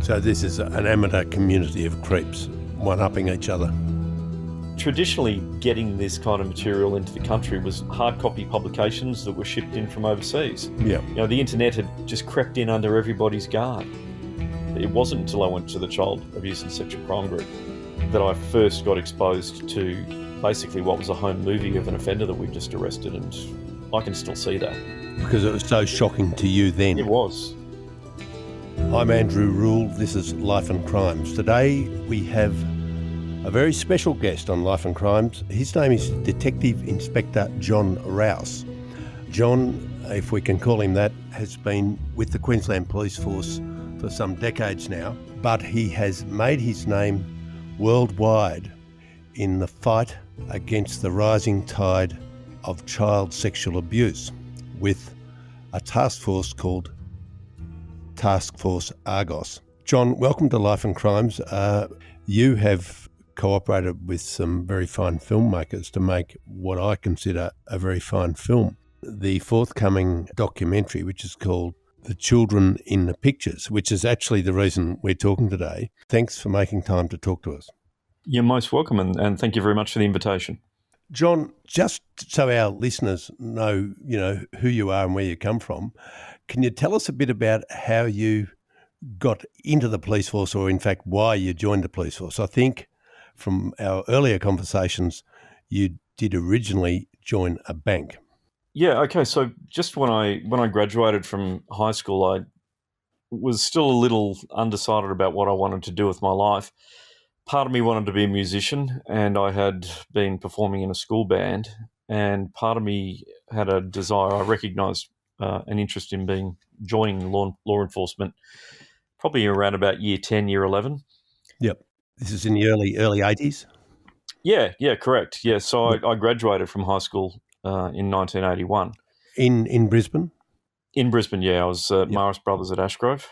So this is an amateur community of creeps, one-upping each other. Traditionally, getting this kind of material into the country was hard copy publications that were shipped in from overseas. Yeah. You know, the internet had just crept in under everybody's guard. It wasn't until I went to the Child Abuse and Sexual Crime Group that I first got exposed to basically what was a home movie of an offender that we'd just arrested, and I can still see that. Because it was so shocking to you then. It was. I'm Andrew Rule, this is Life and Crimes. Today we have a very special guest on Life and Crimes. His name is Detective Inspector Jon Rouse. John, if we can call him that, has been with the Queensland Police Force for some decades now, but he has made his name worldwide in the fight against the rising tide of child sexual abuse with a task force called Task Force Argos. John, welcome to Life and Crimes. You have cooperated with some very fine filmmakers to make what I consider a very fine film. The forthcoming documentary, which is called The Children in the Pictures, which is actually the reason we're talking today. Thanks for making time to talk to us. You're most welcome, and thank you very much for the invitation. John, just so our listeners know, who you are and where you come from, can you tell us a bit about how you got into the police force, or in fact why you joined the police force? I think from our earlier conversations, you did originally join a bank. Yeah, okay. So just when I graduated from high school, I was still a little undecided about what I wanted to do with my life. Part of me wanted to be a musician, and I had been performing in a school band, and part of me had a desire. I recognised an interest in joining law enforcement, probably around about year 10, year 11. Yep. This is in the early 80s? Yeah, correct. Yeah, so I graduated from high school in 1981. In Brisbane? In Brisbane, yeah. I was at Morris Brothers at Ashgrove.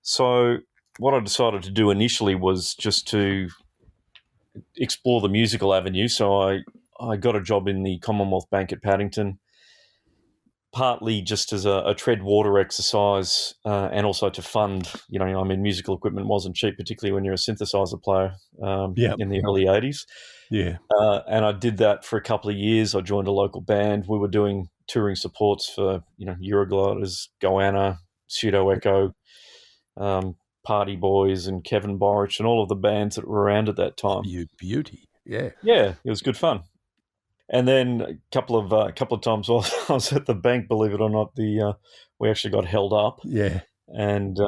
So what I decided to do initially was just to explore the musical avenue. So I got a job in the Commonwealth Bank at Paddington, partly just as a tread water exercise and also to fund, musical equipment wasn't cheap, particularly when you're a synthesizer player in the early 80s. Yeah. And I did that for a couple of years. I joined a local band. We were doing touring supports for, Eurogliders, Goanna, Pseudo Echo, Party Boys and Kevin Borich and all of the bands that were around at that time. You beauty. Yeah. Yeah, it was good fun. And then a couple of times while I was at the bank, believe it or not, we actually got held up. Yeah. And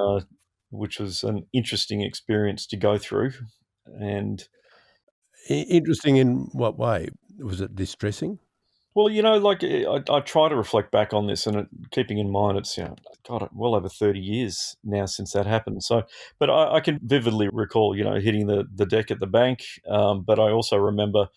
which was an interesting experience to go through. And interesting in what way? Was it distressing? Well, I try to reflect back on this, and keeping in mind it's well over 30 years now since that happened. So, but I can vividly recall hitting the deck at the bank. But I also remember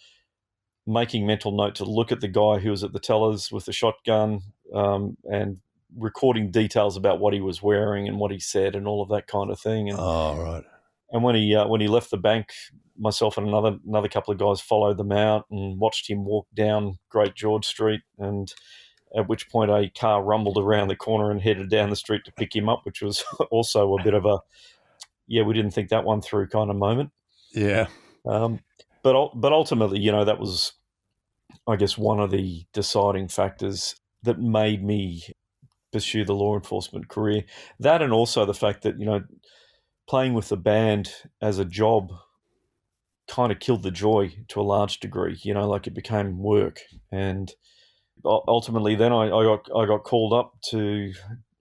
making mental note to look at the guy who was at the tellers with the shotgun and recording details about what he was wearing and what he said and all of that kind of thing. And, right. And when he left the bank, myself and another couple of guys followed them out and watched him walk down Great George Street, and at which point a car rumbled around the corner and headed down the street to pick him up, which was also a bit of we didn't think that one through kind of moment. Yeah. But ultimately, that was, I guess, one of the deciding factors that made me pursue the law enforcement career. That, and also the fact that, playing with the band as a job kind of killed the joy to a large degree, it became work. And ultimately then I got called up to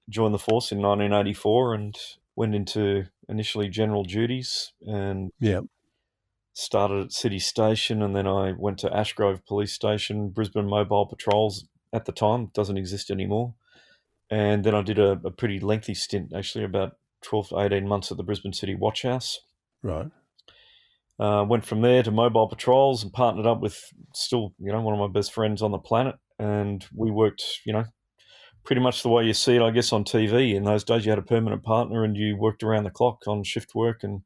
join the force in 1984 and went into initially general duties and started at City Station, and then I went to Ashgrove Police Station, Brisbane Mobile Patrols at the time, doesn't exist anymore. And then I did a pretty lengthy stint, actually about 12 to 18 months at the Brisbane City Watch House. Right. Went from there to Mobile Patrols and partnered up with still, one of my best friends on the planet. And we worked, pretty much the way you see it, I guess, on TV. In those days, you had a permanent partner and you worked around the clock on shift work and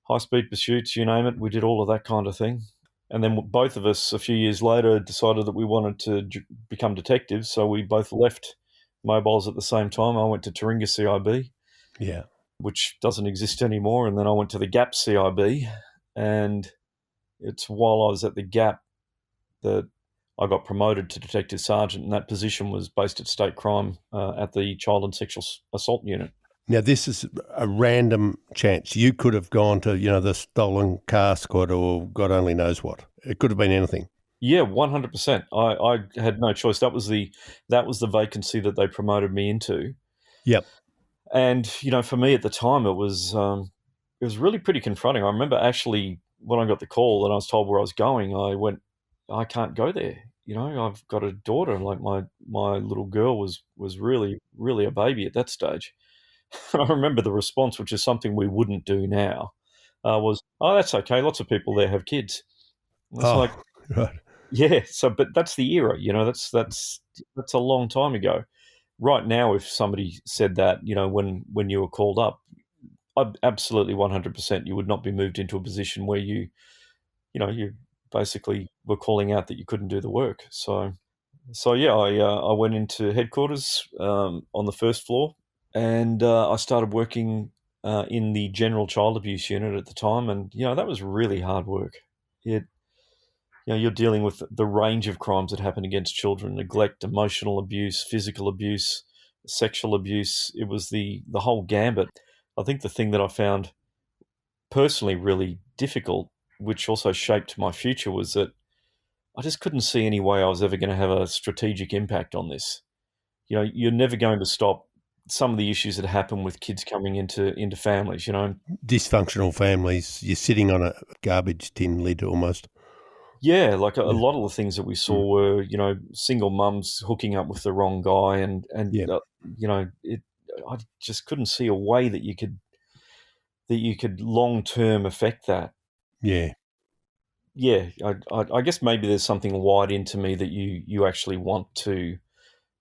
high-speed pursuits, you name it. We did all of that kind of thing. And then both of us, a few years later, decided that we wanted to become detectives. So we both left mobiles at the same time. I went to Taringa CIB. Yeah. which doesn't exist anymore. And then I went to the Gap CIB, and it's while I was at the Gap that I got promoted to detective sergeant, and that position was based at state crime at the child and sexual assault unit. Now, this is a random chance. You could have gone to, the stolen car squad or God only knows what. It could have been anything. Yeah, 100%. I had no choice. That was the vacancy that they promoted me into. Yep. And for me at the time, it was really pretty confronting. I remember actually when I got the call and I was told where I was going, I went, I can't go there. I've got a daughter. Like my little girl was really, really a baby at that stage. I remember the response, which is something we wouldn't do now, was, "Oh, that's okay. Lots of people there have kids." And it's like, right. yeah. So, but that's the era. That's a long time ago. Right now, if somebody said that, when you were called up, absolutely 100%, you would not be moved into a position where you basically were calling out that you couldn't do the work. So yeah, I went into headquarters on the first floor, and I started working in the general child abuse unit at the time, and that was really hard work. You're dealing with the range of crimes that happen against children: neglect, emotional abuse, physical abuse, sexual abuse. It was the whole gambit. I think the thing that I found personally really difficult, which also shaped my future, was that I just couldn't see any way I was ever going to have a strategic impact on this. You're never going to stop some of the issues that happen with kids coming into families, Dysfunctional families. You're sitting on a garbage tin lid almost. Yeah, like a lot of the things that we saw were, single mums hooking up with the wrong guy, and Yeah. I just couldn't see a way that you could long term affect that. Yeah. Yeah, I guess maybe there's something wired into me that you actually want to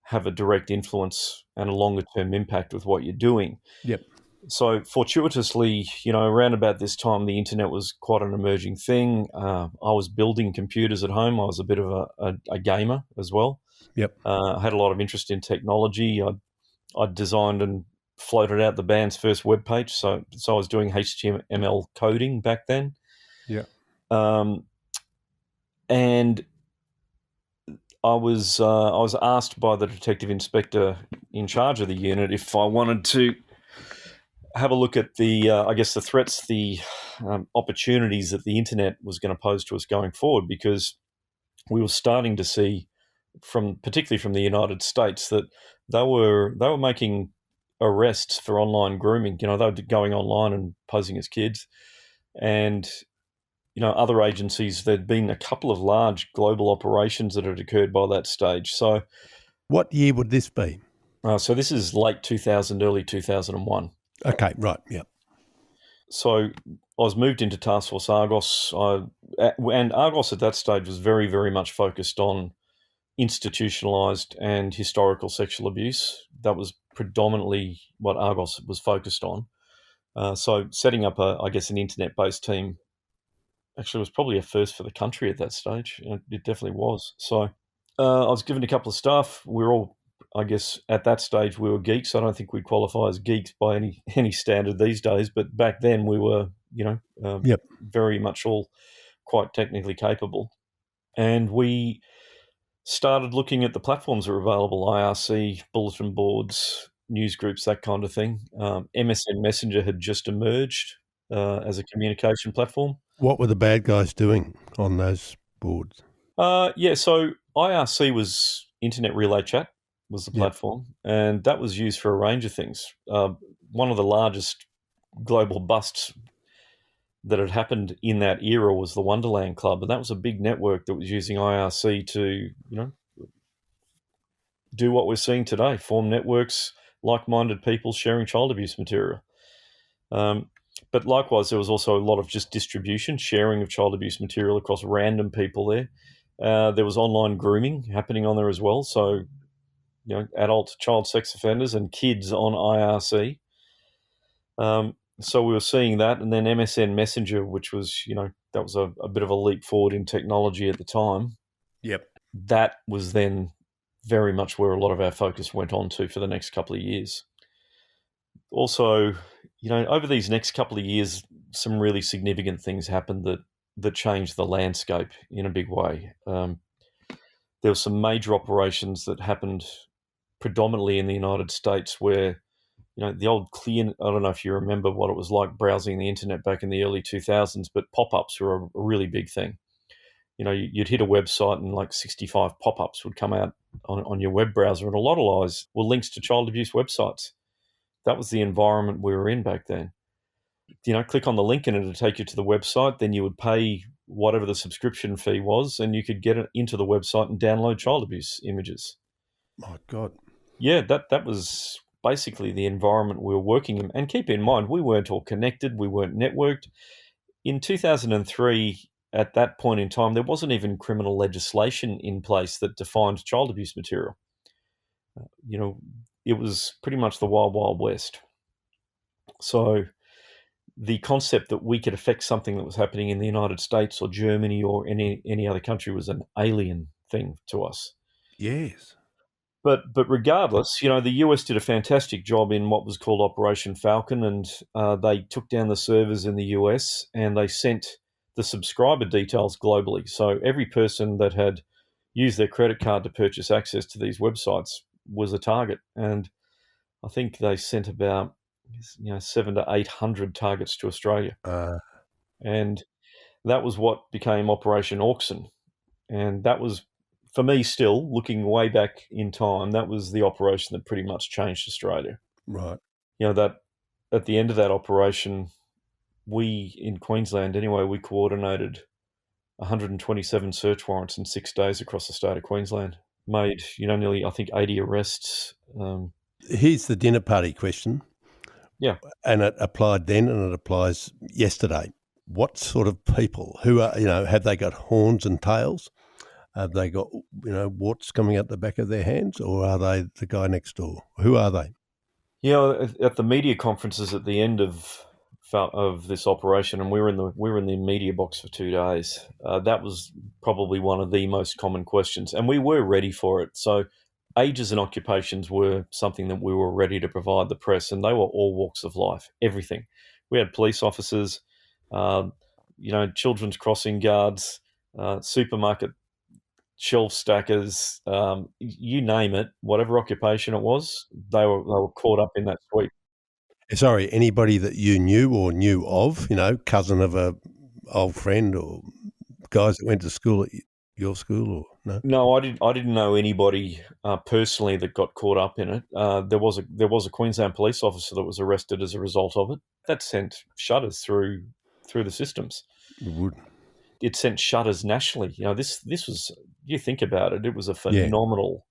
have a direct influence and a longer term impact with what you're doing. Yep. So fortuitously, around about this time, the internet was quite an emerging thing. I was building computers at home. I was a bit of a gamer as well. Yep. I had a lot of interest in technology. I designed and floated out the band's first web page. So I was doing HTML coding back then. Yeah. And I was asked by the detective inspector in charge of the unit if I wanted to have a look at the threats, the opportunities that the internet was going to pose to us going forward, because we were starting to see, particularly from the United States, that they were making arrests for online grooming. They were going online and posing as kids, and other agencies. There'd been a couple of large global operations that had occurred by that stage. So, what year would this be? So this is late 2000, early 2001. Okay, right, yeah. So I was moved into Task Force Argos, and Argos at that stage was very, very much focused on institutionalised and historical sexual abuse. That was predominantly what Argos was focused on. So setting up, an internet-based team actually was probably a first for the country at that stage. It definitely was. So I was given a couple of staff. We were all, I guess, at that stage we were geeks. I don't think we'd qualify as geeks by any standard these days, but back then we were, very much all quite technically capable. And we started looking at the platforms that were available: IRC, bulletin boards, news groups, that kind of thing. MSN Messenger had just emerged as a communication platform. What were the bad guys doing on those boards? So IRC was Internet Relay Chat, was the platform, and that was used for a range of things. One of the largest global busts that had happened in that era was the Wonderland Club, and that was a big network that was using IRC to, do what we're seeing today: form networks, like-minded people sharing child abuse material. But likewise, there was also a lot of just distribution, sharing of child abuse material across random people there. There was online grooming happening on there as well. So, adult child sex offenders and kids on IRC. So we were seeing that. And then MSN Messenger, which was, that was a bit of a leap forward in technology at the time. Yep. That was then very much where a lot of our focus went on to for the next couple of years. Also, over these next couple of years, some really significant things happened that changed the landscape in a big way. There were some major operations that happened predominantly in the United States where, the old clear, I don't know if you remember what it was like browsing the internet back in the early 2000s, but pop-ups were a really big thing. You'd hit a website and like 65 pop-ups would come out on your web browser, and a lot of those were links to child abuse websites. That was the environment we were in back then. Click on the link and it'd take you to the website. Then you would pay whatever the subscription fee was, and you could get it into the website and download child abuse images. My God. Yeah, that was basically the environment we were working in. And keep in mind, we weren't all connected. We weren't networked. In 2003, at that point in time, there wasn't even criminal legislation in place that defined child abuse material. It was pretty much the wild, wild west. So the concept that we could affect something that was happening in the United States or Germany or any other country was an alien thing to us. Yes. But regardless, the US did a fantastic job in what was called Operation Falcon, and they took down the servers in the US and they sent the subscriber details globally. So every person that had used their credit card to purchase access to these websites was a target. And I think they sent about 700 to 800 targets to Australia. And that was what became Operation Auxin. And that was, for me still, looking way back in time, that was the operation that pretty much changed Australia. Right. That at the end of that operation, we, in Queensland anyway, we coordinated 127 search warrants in 6 days across the state of Queensland. Made, nearly, I think, 80 arrests. Here's the dinner party question. Yeah. And it applied then and it applies yesterday. What sort of people? Who are, have they got horns and tails? Have they got, warts coming out the back of their hands? Or are they the guy next door? Who are they? At the media conferences at the end of this operation, and we were in the media box for 2 days. That was probably one of the most common questions, and we were ready for it. So ages and occupations were something that we were ready to provide the press, and they were all walks of life, everything. We had police officers, children's crossing guards, supermarket shelf stackers, you name it, whatever occupation it was, they were caught up in that sweep. Sorry, anybody that you knew or knew of, cousin of a old friend or guys that went to school at your school, or no? No, I didn't know anybody personally that got caught up in it. There was a Queensland police officer that was arrested as a result of it. That sent shudders through the systems. It would. It sent shudders nationally. This was, you think about it, it was a phenomenal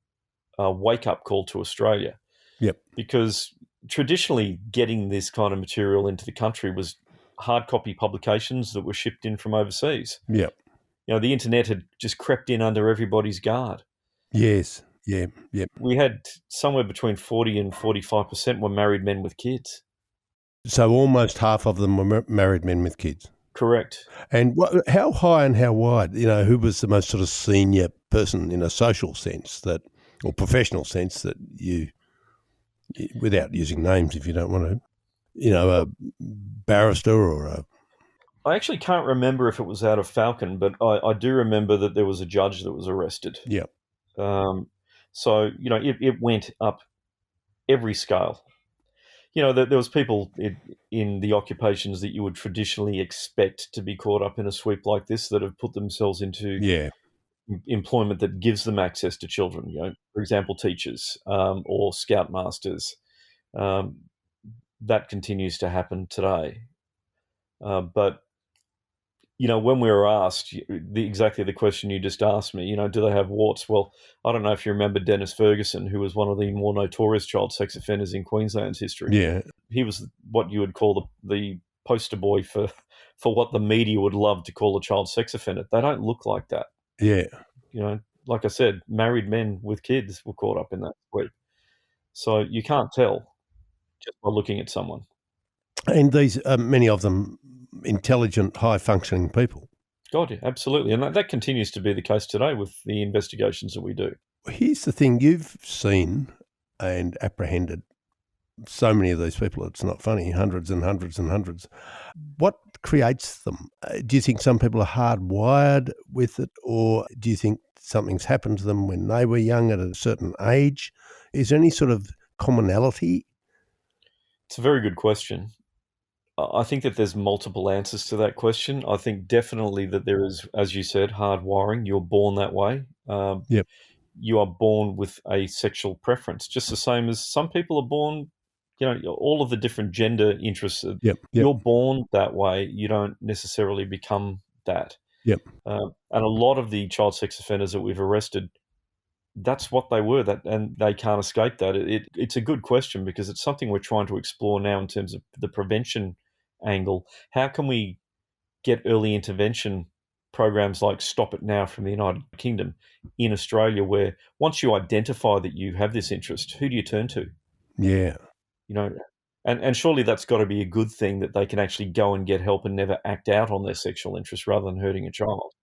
wake up call to Australia. Yep. Because traditionally, getting this kind of material into the country was hard copy publications that were shipped in from overseas. Yep. The internet had just crept in under everybody's guard. Yes. Yeah. Yep. We had somewhere between 40 and 45% were married men with kids. So almost half of them were married men with kids. Correct. And how high and how wide? Who was the most sort of senior person in a social sense or professional sense that you, without using names if you don't want to, a barrister or a... I actually can't remember if it was out of Falcon, but I do remember that there was a judge that was arrested. Yeah. So, it went up every scale. There was people in the occupations that you would traditionally expect to be caught up in a sweep like this that have put themselves into employment that gives them access to children, for example, teachers or scoutmasters. That continues to happen today. But, when we were asked exactly the question you just asked me, do they have warts? Well, I don't know if you remember Dennis Ferguson, who was one of the more notorious child sex offenders in Queensland's history. Yeah. He was what you would call the poster boy for what the media would love to call a child sex offender. They don't look like that. Yeah. Like I said, married men with kids were caught up in that sweep. So you can't tell just by looking at someone. And these, many of them, intelligent, high-functioning people. God, yeah, absolutely. And that continues to be the case today with the investigations that we do. Here's the thing. You've seen and apprehended so many of these people, it's not funny, hundreds and hundreds and hundreds. What creates them? Do you think some people are hardwired with it, or do you think something's happened to them when they were young at a certain age? Is there any sort of commonality? It's a very good question. I think that there's multiple answers to that question. I think definitely that there is, as you said, hardwiring. You're born that way. Yep. You are born with a sexual preference, just the same as some people are born, all of the different gender interests. Yep. You're born that way. You don't necessarily become that. Yep. And a lot of the child sex offenders that we've arrested, that's what they were, and they can't escape that. It's a good question because it's something we're trying to explore now in terms of the prevention angle. How can we get early intervention programs like Stop It Now from the United Kingdom in Australia, where once you identify that you have this interest, who do you turn to? Yeah. And surely that's got to be a good thing that they can actually go and get help and never act out on their sexual interest rather than hurting a child.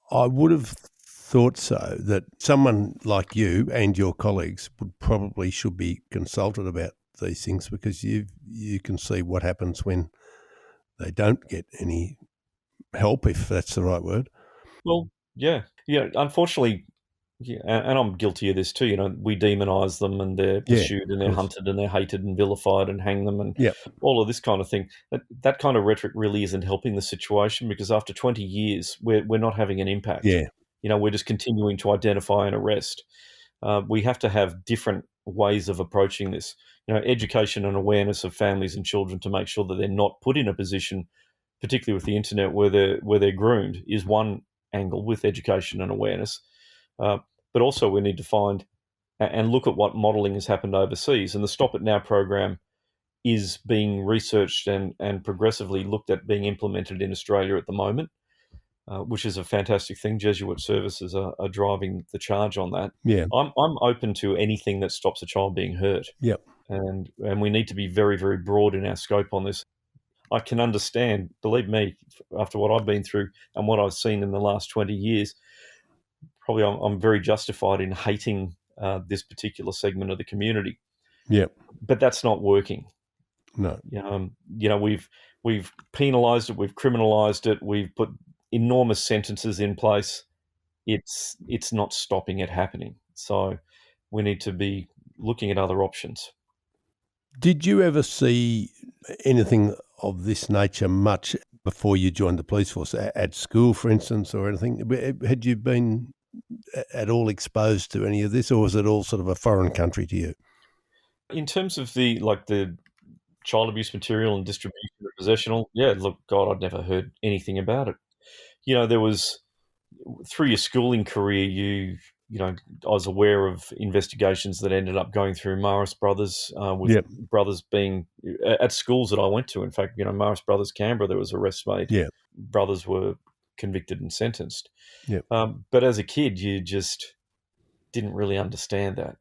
I would have thought so, that someone like you and your colleagues should be consulted about these things, because you can see what happens when they don't get any help, if that's the right word. Well, yeah. Unfortunately, and I'm guilty of this too. We demonise them, and they're pursued, and they're hunted, and they're hated, and vilified, and hang them, and all of this kind of thing. That kind of rhetoric really isn't helping the situation, because after 20 years, we're not having an impact. Yeah. We're just continuing to identify and arrest. We have to have different ways of approaching this. Education and awareness of families and children to make sure that they're not put in a position, particularly with the internet, where they're groomed, is one angle with education and awareness. But also we need to find and look at what modelling has happened overseas. And the Stop It Now program is being researched and progressively looked at being implemented in Australia at the moment, which is a fantastic thing. Jesuit services are driving the charge on that. Yeah. I'm open to anything that stops a child being hurt. Yep. And we need to be very, very broad in our scope on this. I can understand, believe me, after what I've been through and what I've seen in the last 20 years, probably I'm very justified in hating this particular segment of the community. Yeah. But that's not working. No. We've penalised it, we've criminalised it, we've put enormous sentences in place. It's not stopping it happening. So we need to be looking at other options. Did you ever see anything of this nature much before you joined the police force, at school, for instance, or anything? Had you been at all exposed to any of this, or was it all sort of a foreign country to you? In terms of the child abuse material and distribution or possessional, God, I'd never heard anything about it. There was, through your schooling career, I was aware of investigations that ended up going through Morris Brothers, with brothers being at schools that I went to. In fact, Morris Brothers Canberra, there was arrests made. Yeah. Brothers were convicted and sentenced. Yeah. But as a kid, you just didn't really understand that.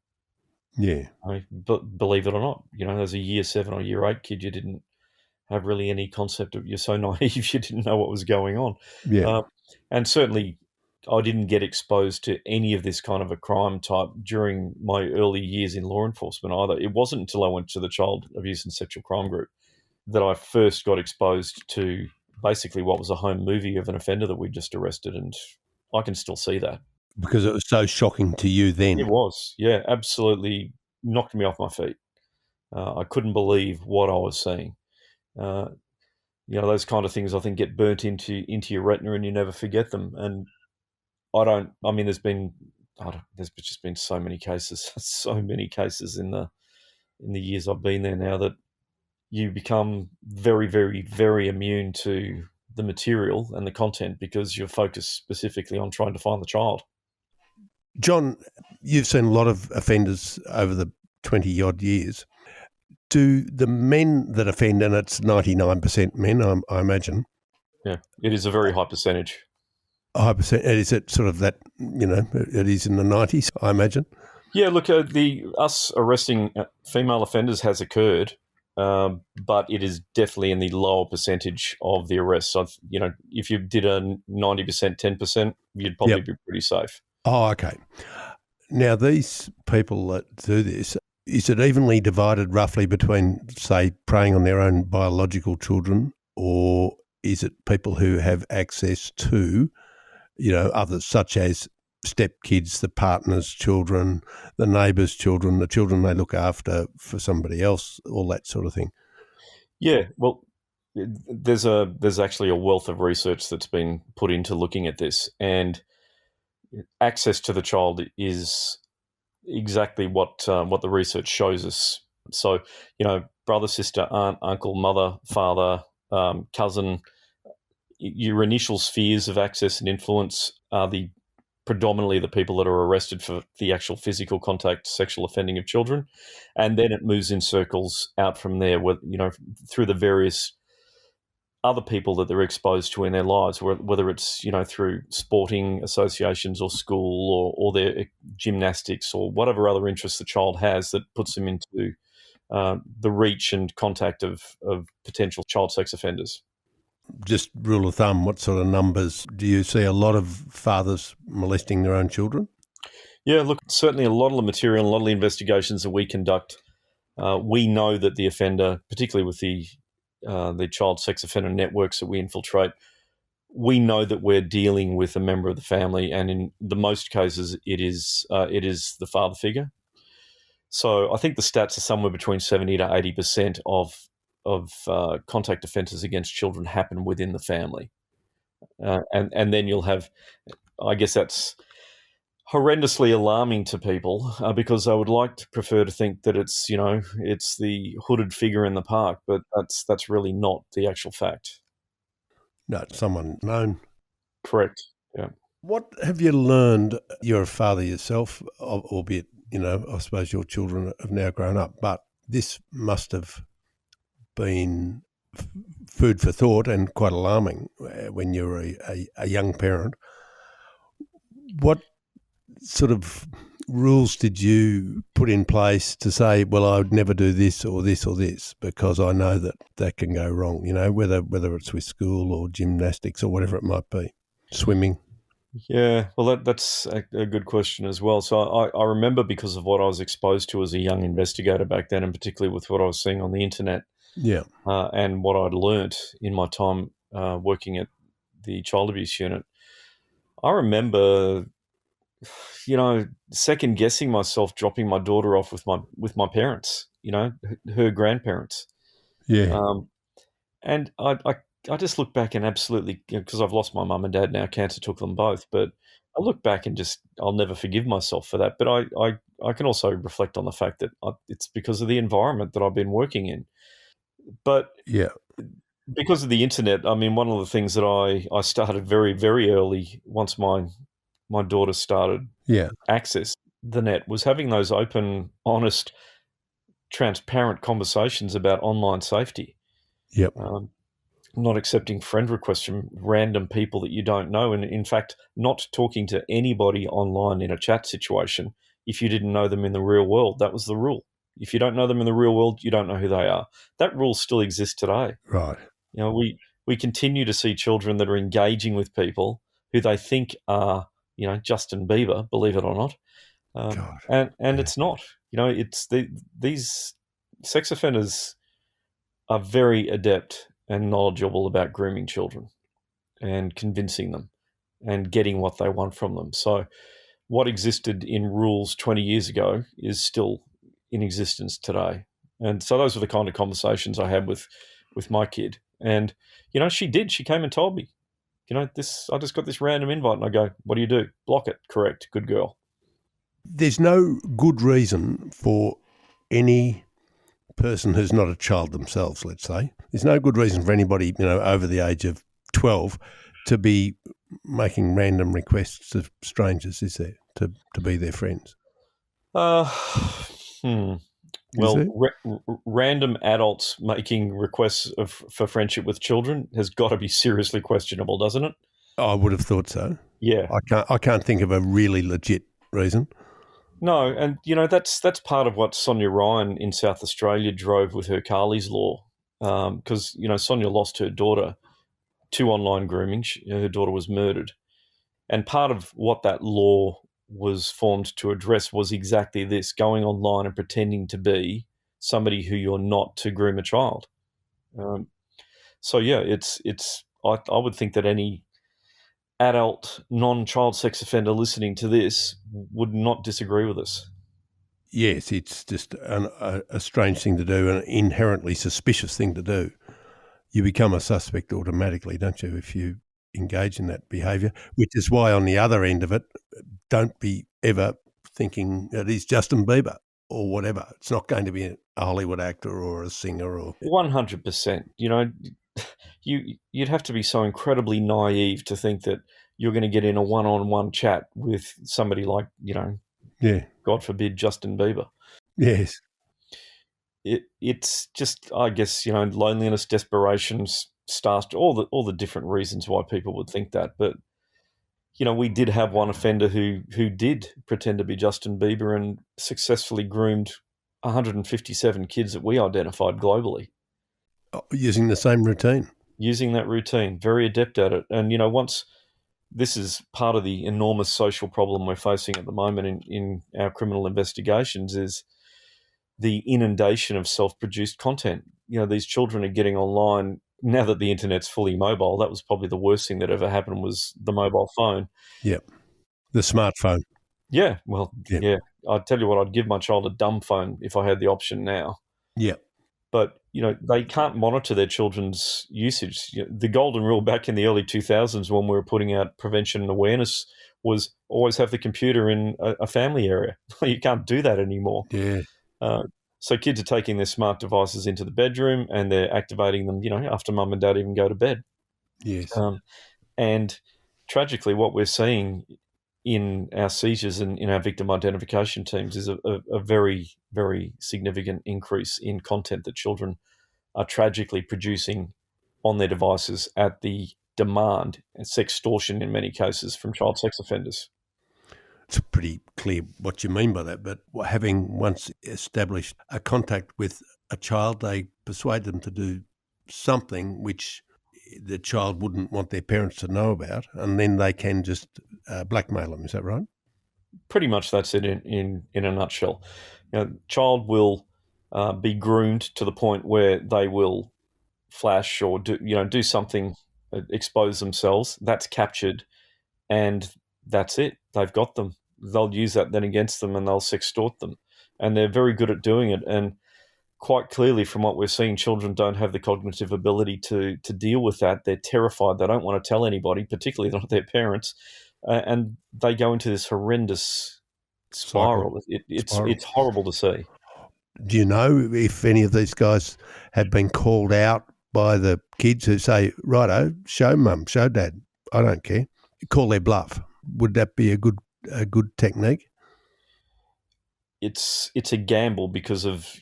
Yeah. But believe it or not, as a year 7 or year 8 kid, you didn't have really any concept of, you're so naive, you didn't know what was going on. Yeah. And certainly I didn't get exposed to any of this kind of a crime type during my early years in law enforcement either. It wasn't until I went to the Child Abuse and Sexual Crime Group that I first got exposed to basically what was a home movie of an offender that we just arrested, and I can still see that. Because it was so shocking to you then. It was, yeah, absolutely knocked me off my feet. I couldn't believe what I was seeing. Those kind of things I think get burnt into your retina and you never forget them. And there's just been so many cases in the years I've been there now, that you become very, very, very immune to the material and the content because you're focused specifically on trying to find the child. John, you've seen a lot of offenders over the 20-odd years. Do the men that offend, and it's 99% men, I imagine. Yeah, it is a very high percentage. A high percent. Is it sort of that, it is in the 90s, I imagine? Yeah, look, us arresting female offenders has occurred, but it is definitely in the lower percentage of the arrests. So, if you did a 90%, 10%, you'd probably be pretty safe. Oh, okay. Now, these people that do this, Is it evenly divided roughly between, say, preying on their own biological children, or is it people who have access to, others such as stepkids, the partner's children, the neighbour's children, the children they look after for somebody else, all that sort of thing? Yeah, well, there's actually a wealth of research that's been put into looking at this, and access to the child is exactly what the research shows us. So, brother, sister, aunt, uncle, mother, father, cousin. Your initial spheres of access and influence are predominantly the people that are arrested for the actual physical contact, sexual offending of children, and then it moves in circles out from there, with through the various other people that they're exposed to in their lives, whether it's through sporting associations or school or their gymnastics or whatever other interests the child has that puts them into the reach and contact of potential child sex offenders. Just rule of thumb, what sort of numbers do you see? A lot of fathers molesting their own children? Yeah, look, certainly a lot of the material, a lot of the investigations that we conduct, we know that the offender, particularly with the child sex offender networks that we infiltrate, we know that we're dealing with a member of the family, and in the most cases, it is the father figure. So I think the stats are somewhere between 70 to 80% of contact offences against children happen within the family, and then you'll have, I guess that's horrendously alarming to people, because I would like to prefer to think that it's the hooded figure in the park, but that's really not the actual fact. No, it's someone known. Correct. Yeah. What have you learned? You're a father yourself, albeit, I suppose your children have now grown up, but this must have been food for thought and quite alarming when you're a young parent. What sort of rules did you put in place to say, well, I would never do this or this or this, because I know that can go wrong, whether it's with school or gymnastics or whatever it might be, swimming? Yeah, well, that's a good question as well. So I remember, because of what I was exposed to as a young investigator back then, and particularly with what I was seeing on the internet, Yeah. and what I'd learnt in my time working at the child abuse unit, I remember, second guessing myself dropping my daughter off with my parents, her grandparents. Yeah. And I just look back and absolutely, because I've lost my mum and dad now, cancer took them both, but I look back and just, I'll never forgive myself for that. But I can also reflect on the fact that it's because of the environment that I've been working in. But Yeah. because of the internet, I mean, one of the things that I started very, very early, once my daughter started Yeah. access the net, was having those open, honest, transparent conversations about online safety. Yep. Not accepting friend requests from random people that you don't know, and in fact, not talking to anybody online in a chat situation if you didn't know them in the real world. That was the rule. If you don't know them in the real world, you don't know who they are. That rule still exists today. Right. We continue to see children that are engaging with people who they think are, Justin Bieber, believe it or not, God. and it's not. It's these sex offenders are very adept and knowledgeable about grooming children and convincing them and getting what they want from them. So what existed in rules 20 years ago is still in existence today. And so those were the kind of conversations I had with my kid. And, she came and told me, I just got this random invite, and I go, what do you do? Block it. Correct. Good girl. There's no good reason for any person who's not a child themselves, let's say. There's no good reason for anybody, over the age of 12 to be making random requests of strangers, is there, to be their friends? Well, random adults making requests for friendship with children has got to be seriously questionable, doesn't it? I would have thought so. Yeah. I can't think of a really legit reason. No, and that's part of what Sonia Ryan in South Australia drove with her Carly's Law, because Sonia lost her daughter to online grooming. Her daughter was murdered, and part of what that law was formed to address was exactly this: going online and pretending to be somebody who you're not to groom a child. So yeah, I would think that any adult non-child sex offender listening to this would not disagree with us. Yes, it's just a strange thing to do, an inherently suspicious thing to do. You become a suspect automatically, don't you, if you engage in that behaviour, which is why on the other end of it, don't be ever thinking it is Justin Bieber or whatever. It's not going to be a Hollywood actor or a singer or... 100%. You know, you'd have to be so incredibly naive to think that you're going to get in a one-on-one chat with somebody like, Yeah. God forbid, Justin Bieber. Yes. It's just, I guess, loneliness, desperation, all the different reasons why people would think that. But we did have one offender who did pretend to be Justin Bieber and successfully groomed 157 kids that we identified globally. Using the same routine. Using that routine, very adept at it. And, once this is part of the enormous social problem we're facing at the moment in our criminal investigations is the inundation of self-produced content. These children are getting online now that the internet's fully mobile. That was probably the worst thing that ever happened, was the mobile phone. Yep. The smartphone. Yeah. Well, yeah. I'd tell you what, I'd give my child a dumb phone if I had the option now. Yeah. But, they can't monitor their children's usage. The golden rule back in the early 2000s when we were putting out prevention and awareness was always have the computer in a family area. You can't do that anymore. Yeah. So kids are taking their smart devices into the bedroom and they're activating them, after mum and dad even go to bed. Yes. And tragically, what we're seeing in our seizures and in our victim identification teams is a very, very significant increase in content that children are tragically producing on their devices at the demand and sextortion in many cases from child sex offenders. It's pretty clear what you mean by that, but having once established a contact with a child, they persuade them to do something which the child wouldn't want their parents to know about, and then they can just blackmail them. Is that right? Pretty much that's it in a nutshell. Child will be groomed to the point where they will flash or do something, expose themselves. That's captured, and that's it. They've got them. They'll use that then against them, and they'll sextort them. And they're very good at doing it. And quite clearly, from what we're seeing, children don't have the cognitive ability to deal with that. They're terrified. They don't want to tell anybody, particularly not their parents. And they go into this horrendous spiral. It's horrible to see. Do you know if any of these guys have been called out by the kids who say, righto, show mum, show dad, I don't care, call their bluff? Would that be a good technique? It's a gamble because of,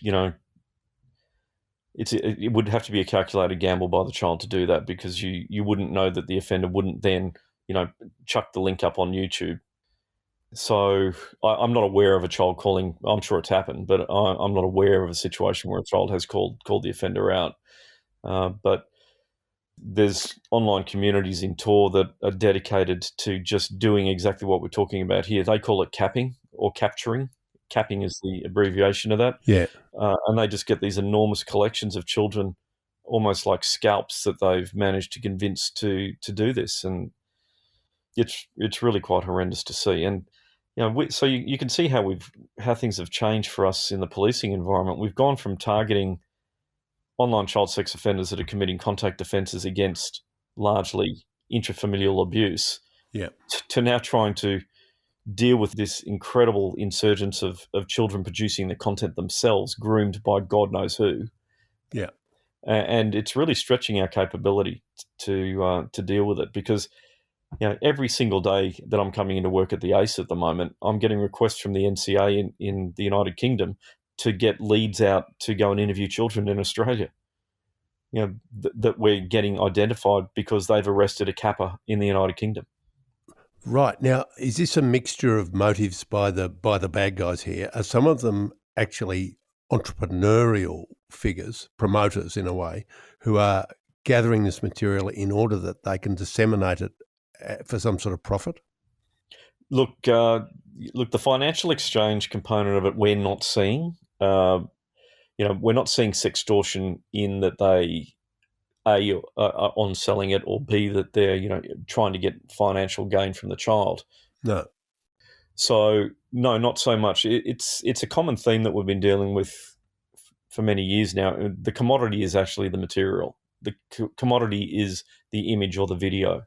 it would have to be a calculated gamble by the child to do that, because you wouldn't know that the offender wouldn't then, chuck the link up on YouTube. So I'm not aware of a child calling. I'm sure it's happened, but I'm not aware of a situation where a child has called the offender out. But there's online communities in Tor that are dedicated to just doing exactly what we're talking about here. They call it capping or capturing. Capping is the abbreviation of that. Yeah. And they just get these enormous collections of children, almost like scalps, that they've managed to convince to do this. And it's really quite horrendous to see. And so you can see how things have changed for us in the policing environment. We've gone from targeting online child sex offenders that are committing contact offences against largely intrafamilial abuse, to now trying to deal with this incredible insurgence of children producing the content themselves, groomed by God knows who. Yeah. And it's really stretching our capability to deal with it, because every single day that I'm coming into work at the ACE at the moment, I'm getting requests from the NCA in the United Kingdom to get leads out to go and interview children in Australia. That we're getting identified because they've arrested a capper in the United Kingdom. Right. Now, is this a mixture of motives by the bad guys here? Are some of them actually entrepreneurial figures, promoters in a way, who are gathering this material in order that they can disseminate it for some sort of profit? Look, the financial exchange component of it, we're not seeing. We're not seeing sextortion in that they A, are on selling it, or B, that they're trying to get financial gain from the child. No. So no, not so much. It's a common theme that we've been dealing with for many years now. The commodity is actually the material. The commodity is the image or the video.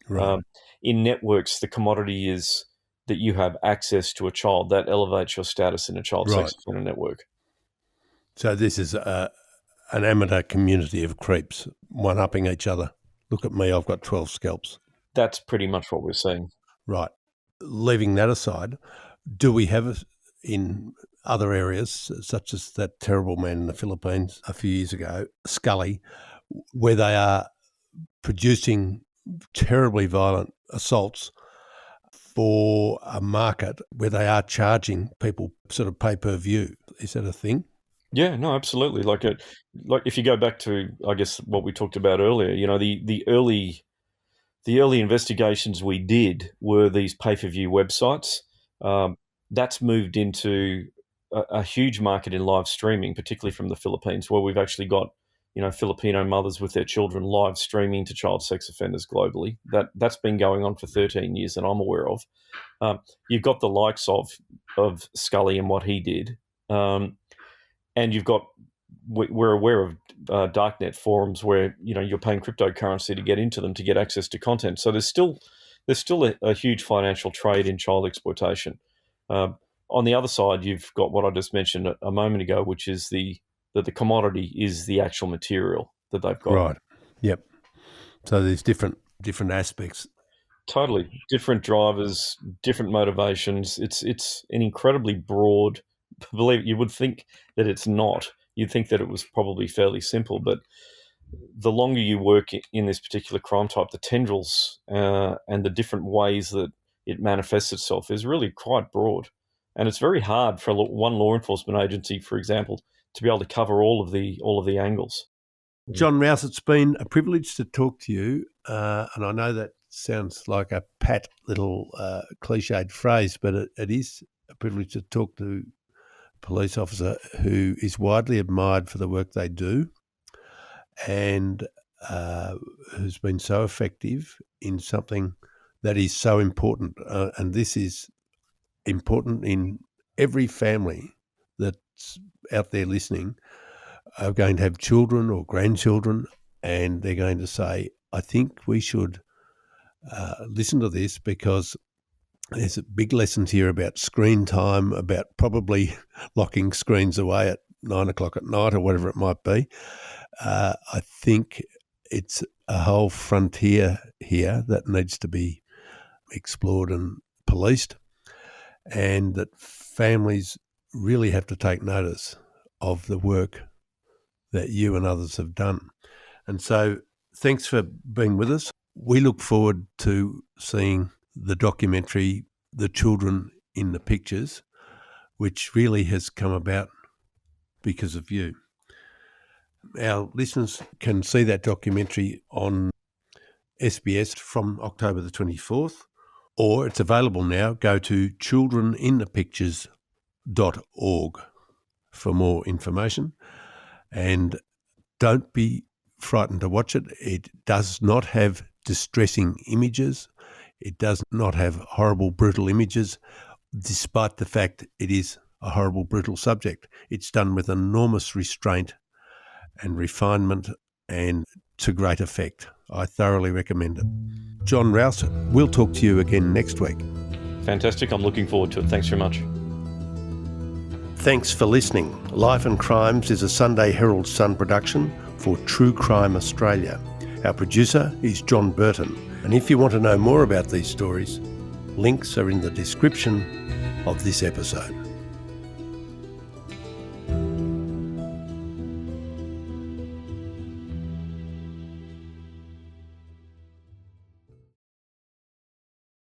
Right. In networks, the commodity is that you have access to a child. That elevates your status in a child sex offender network. So this is an amateur community of creeps one-upping each other. Look at me, I've got 12 scalps. That's pretty much what we're seeing. Right. Leaving that aside, do we have in other areas, such as that terrible man in the Philippines a few years ago, Scully, where they are producing terribly violent assaults for a market where they are charging people sort of pay-per-view? Is that a thing? Yeah, no, absolutely. Like if you go back to, I guess, what we talked about earlier, the early investigations we did were these pay-per-view websites. That's moved into a huge market in live streaming, particularly from the Philippines, where we've actually got Filipino mothers with their children live streaming to child sex offenders globally. That's been going on for 13 years that I'm aware of. You've got the likes of Scully and what he did. And you've got, we're aware of darknet forums where you're paying cryptocurrency to get into them to get access to content. So there's still a huge financial trade in child exploitation. On the other side, you've got what I just mentioned a moment ago, which is that the commodity is the actual material that they've got. Right. Yep. So there's different aspects. Totally different drivers, different motivations. It's an incredibly broad. Believe you would think that it's not. You'd think that it was probably fairly simple, but the longer you work in this particular crime type, the tendrils and the different ways that it manifests itself is really quite broad, and it's very hard for one law enforcement agency, for example, to be able to cover all of the angles. Jon Rouse, it's been a privilege to talk to you, and I know that sounds like a pat little cliched phrase, but it is a privilege to talk to police officer who is widely admired for the work they do and who's been so effective in something that is so important. And this is important in every family that's out there listening are going to have children or grandchildren, and they're going to say, I think we should listen to this because there's big lessons here about screen time, about probably locking screens away at 9 o'clock at night or whatever it might be. I think it's a whole frontier here that needs to be explored and policed, and that families really have to take notice of the work that you and others have done. And so thanks for being with us. We look forward to seeing the documentary, The Children in the Pictures, which really has come about because of you. Our listeners can see that documentary on SBS from October the 24th, or it's available now. Go to childreninthepictures.org for more information. And don't be frightened to watch it. It does not have distressing images. It does not have horrible, brutal images, despite the fact it is a horrible, brutal subject. It's done with enormous restraint and refinement and to great effect. I thoroughly recommend it. Jon Rouse, we'll talk to you again next week. Fantastic. I'm looking forward to it. Thanks very much. Thanks for listening. Life and Crimes is a Sunday Herald Sun production for True Crime Australia. Our producer is John Burton. And if you want to know more about these stories, links are in the description of this episode.